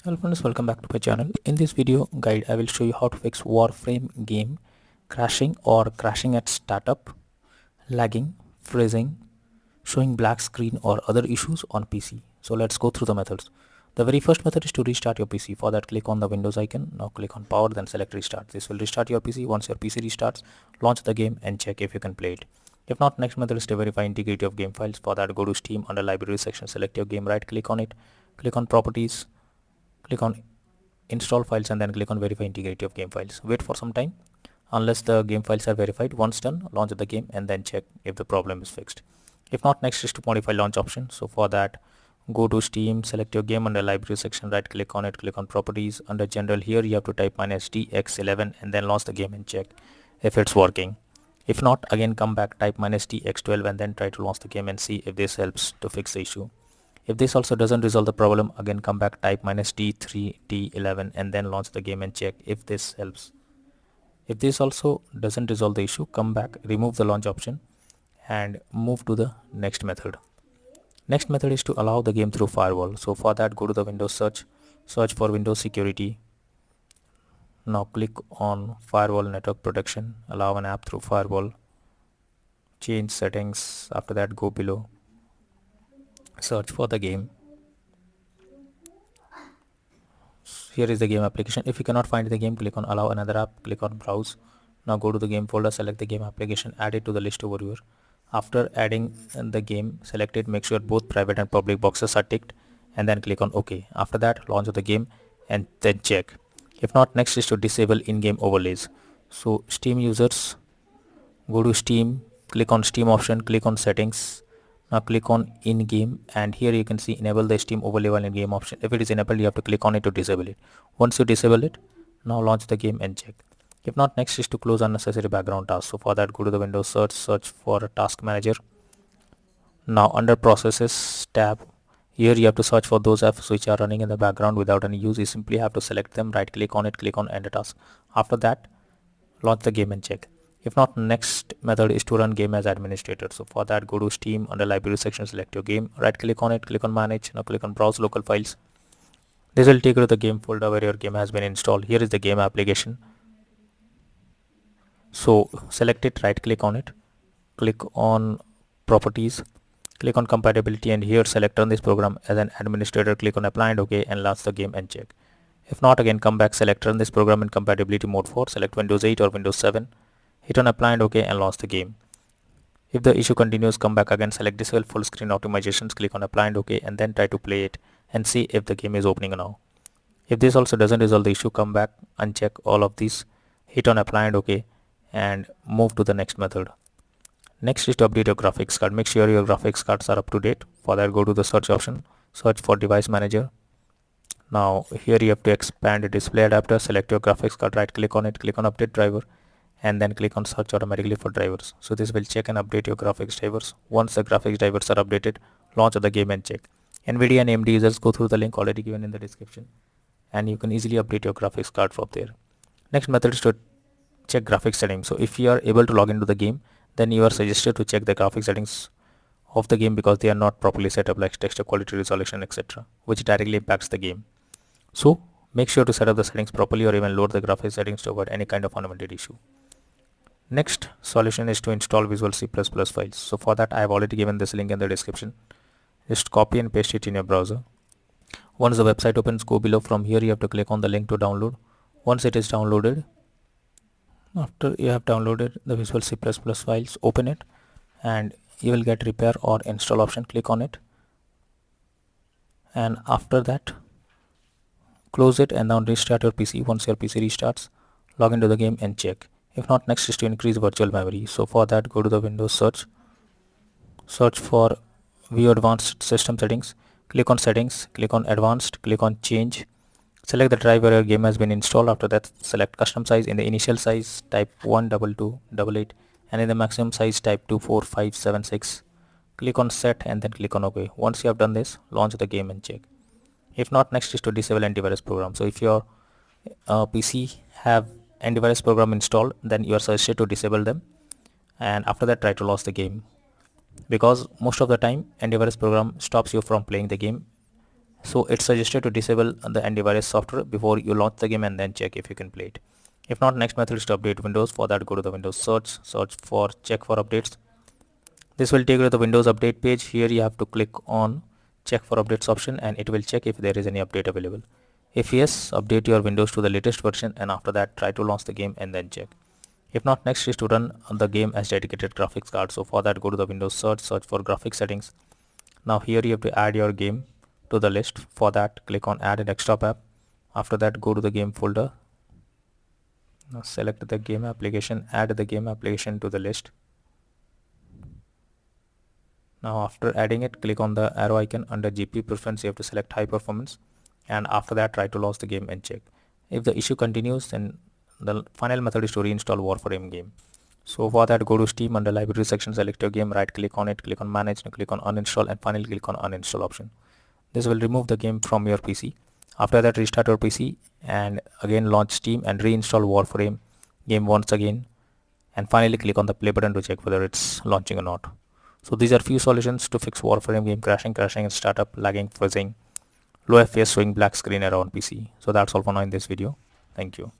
Hello friends, welcome back to my channel. In this video guide I will show you how to fix Warframe game crashing or crashing at startup, lagging, freezing, showing black screen or other issues on PC. So let's go through the methods. The very first method is to restart your PC. For that, click on the Windows icon. Now click on power, then select restart. This will restart your PC. Once your PC restarts, launch the game and check if you can play it. If not, next method is to verify integrity of game files. For that, go to Steam, under library section, select your game, right click on it, click on properties, click on install files and then click on verify integrity of game files. Wait for some time unless the game files are verified. Once done, launch the game and then check if the problem is fixed. If not, next is to modify launch option. So for that, go to Steam, select your game, under library section, right click on it, click on properties. Under general, here you have to type -dx11 and then launch the game and check if it's working. If not, again come back, type -dx12 and then try to launch the game and see if this helps to fix the issue. If this also doesn't resolve the problem, again come back, type -d3 d11 and then launch the game and check if this helps. If this also doesn't resolve the issue, come back, remove the launch option and move to the next method. Next method is to allow the game through firewall. So for that, go to the Windows search for Windows security. Now click on firewall network protection, allow an app through firewall, change settings. After that, go below, search for the game. Here is the game application. If you cannot find the game, click on allow another app, click on browse. Now go to the game folder, select the game application, add it to the list over here. After adding the game, select it, make sure both private and public boxes are ticked and then click on OK. After that, launch the game and then check. If not, next is to disable in-game overlays. So Steam users, go to Steam, click on Steam option, click on settings. Now click on in-game and here you can see enable the Steam overlay while in-game option. If it is enabled, you have to click on it to disable it. Once you disable it, now launch the game and check. If not, next is to close unnecessary background tasks. So for that, go to the Windows search for a task manager. Now under processes tab, here you have to search for those apps which are running in the background without any use. You simply have to select them, right click on it, click on end task. After that, launch the game and check. If not, next method is to run game as administrator. So for that, go to Steam, under library section, select your game, right click on it, click on manage. Now click on browse local files. This will take you to the game folder where your game has been installed. Here is the game application. So select it, right click on it, click on properties, click on compatibility and here select run this program as an administrator, click on apply and OK and launch the game and check. If not, again come back, select run this program in compatibility mode 4, select Windows 8 or Windows 7, hit on apply and OK and launch the game. If the issue continues, come back again, select disable full screen optimizations, click on apply and OK and then try to play it and see if the game is opening now. If this also doesn't resolve the issue, come back, uncheck all of these, hit on apply and OK and move to the next method. Next is to update your graphics card. Make sure your graphics cards are up to date. For that, go to the search option, search for device manager. Now here you have to expand the display adapter, select your graphics card, right click on it, click on update driver and then click on search automatically for drivers. So this will check and update your graphics drivers. Once the graphics drivers are updated, launch the game and check. NVIDIA and AMD users, go through the link already given in the description and you can easily update your graphics card from there. Next method is to check graphics settings. So if you are able to log into the game, then you are suggested to check the graphics settings of the game because they are not properly set up, like texture quality, resolution, etc., which directly impacts the game. So make sure to set up the settings properly or even load the graphics settings to avoid any kind of unwanted issue. Next solution is to install Visual C++ files. So for that, I have already given this link in the description. Just copy and paste it in your browser. Once the website opens, go below. From here you have to click on the link to download. Once it is downloaded, after you have downloaded the Visual C++ files, open it and you will get repair or install option. Click on it and after that close it and now restart your PC. Once your PC restarts, log into the game and check. If not, next is to increase virtual memory. So for that, go to the Windows search for view advanced system settings, click on settings, click on advanced, click on change, select the drive where your game has been installed. After that, select custom size. In the initial size, type 12288 and in the maximum size type 24576. Click on set and then click on OK. Once you have done this, launch the game and check. If not, next is to disable antivirus program. So if your PC have antivirus program installed, then you are suggested to disable them and after that try to launch the game, because most of the time antivirus program stops you from playing the game So it's suggested to disable the antivirus software before you launch the game and then check if you can play it. If not, next method is to update Windows. For that, go to the Windows search for check for updates. This will take you to the Windows update page. Here you have to click on check for updates option and it will check if there is any update available. If yes, update your Windows to the latest version and after that try to launch the game and then check. If not, next is to run the game as dedicated graphics card. So for that, go to the Windows search for graphics settings. Now here you have to add your game to the list. For that, click on add a desktop app. After that, go to the game folder. Now select the game application, add the game application to the list. Now after adding it, click on the arrow icon under GPU preference. You have to select high performance and after that try to launch the game and check. If the issue continues, then the final method is to reinstall Warframe game. So for that, go to Steam under library section, select your game, right click on it, click on manage, and click on uninstall and finally click on uninstall option. This will remove the game from your PC. After that, restart your PC and again launch Steam and reinstall Warframe game once again and finally click on the play button to check whether it's launching or not. So these are few solutions to fix Warframe game crashing and startup, lagging, freezing, low FPS, showing black screen error on PC. So that's all for now in this video. Thank you.